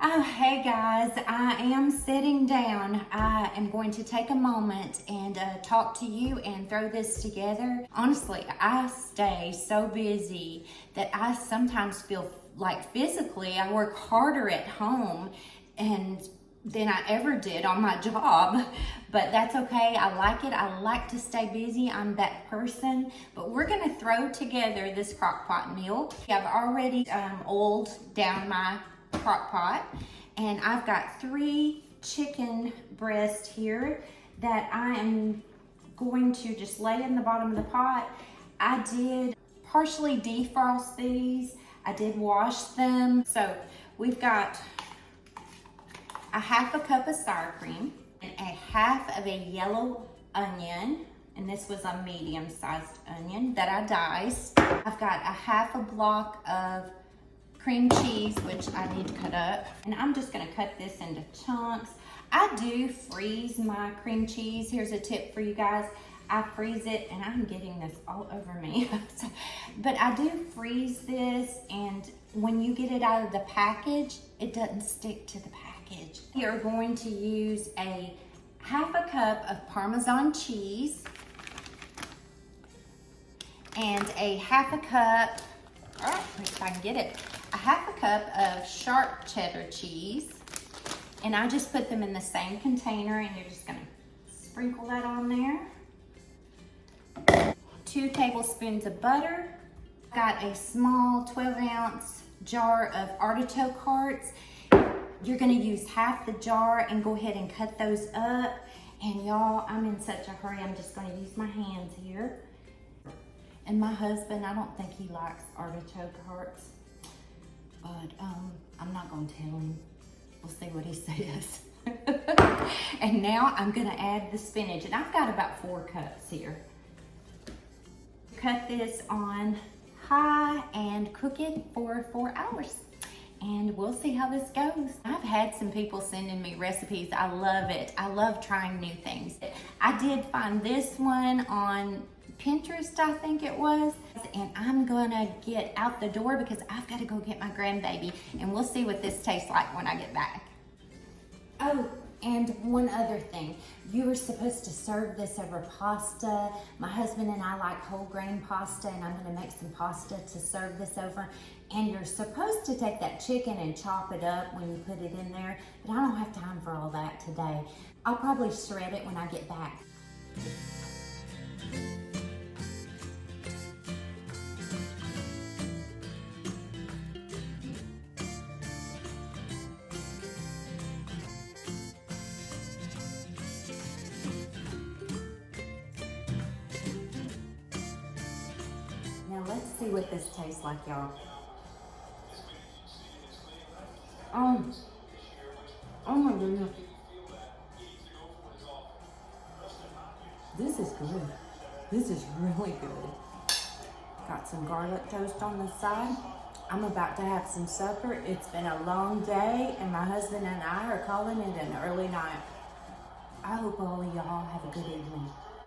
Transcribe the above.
Oh, hey guys, I am sitting down. I am going to take a moment and talk to you and throw this together. Honestly, I stay so busy that I sometimes feel like physically I work harder at home and than I ever did on my job, but that's okay. I like it. I like to stay busy. I'm that person, but we're gonna throw together this Crockpot meal. I've already oiled down my Crockpot, and I've got 3 chicken breasts here that I am going to just lay in the bottom of the pot. I did partially defrost these. I did wash them. So we've got a half a cup of sour cream and a half of a yellow onion, and this was a medium-sized onion that I diced. I've got a half a block of cream cheese, which I need to cut up, and I'm just gonna cut this into chunks. I do freeze my cream cheese. Here's a tip for you guys. I freeze it, and I'm getting this all over me. But I do freeze this, and when you get it out of the package, it doesn't stick to the package. We are going to use a half a cup of Parmesan cheese and a half a cup, if I can get it, a half a cup of sharp cheddar cheese. And I just put them in the same container, and you're just gonna sprinkle that on there. 2 tablespoons of butter. Got a small 12-ounce jar of artichoke hearts. You're gonna use half the jar and go ahead and cut those up. And y'all, I'm in such a hurry, I'm just gonna use my hands here. And my husband, I don't think he likes artichoke hearts, but I'm not gonna tell him. We'll see what he says. And now I'm gonna add the spinach, and I've got about 4 cups here. Cut this on high and cook it for 4 hours. And we'll see how this goes. I've had some people sending me recipes. I love it. I love trying new things. I did find this one on Pinterest, I think it was, and I'm gonna get out the door because I've got to go get my grandbaby, and we'll see what this tastes like when I get back. Oh, and one other thing, you were supposed to serve this over pasta. My husband and I like whole grain pasta, and I'm gonna make some pasta to serve this over. And you're supposed to take that chicken and chop it up when you put it in there, but I don't have time for all that today. I'll probably shred it when I get back. Now let's see what this tastes like, y'all. Oh my goodness. This is good. This is really good. Got some garlic toast on the side. I'm about to have some supper. It's been a long day, and my husband and I are calling it an early night. I hope all of y'all have a good evening.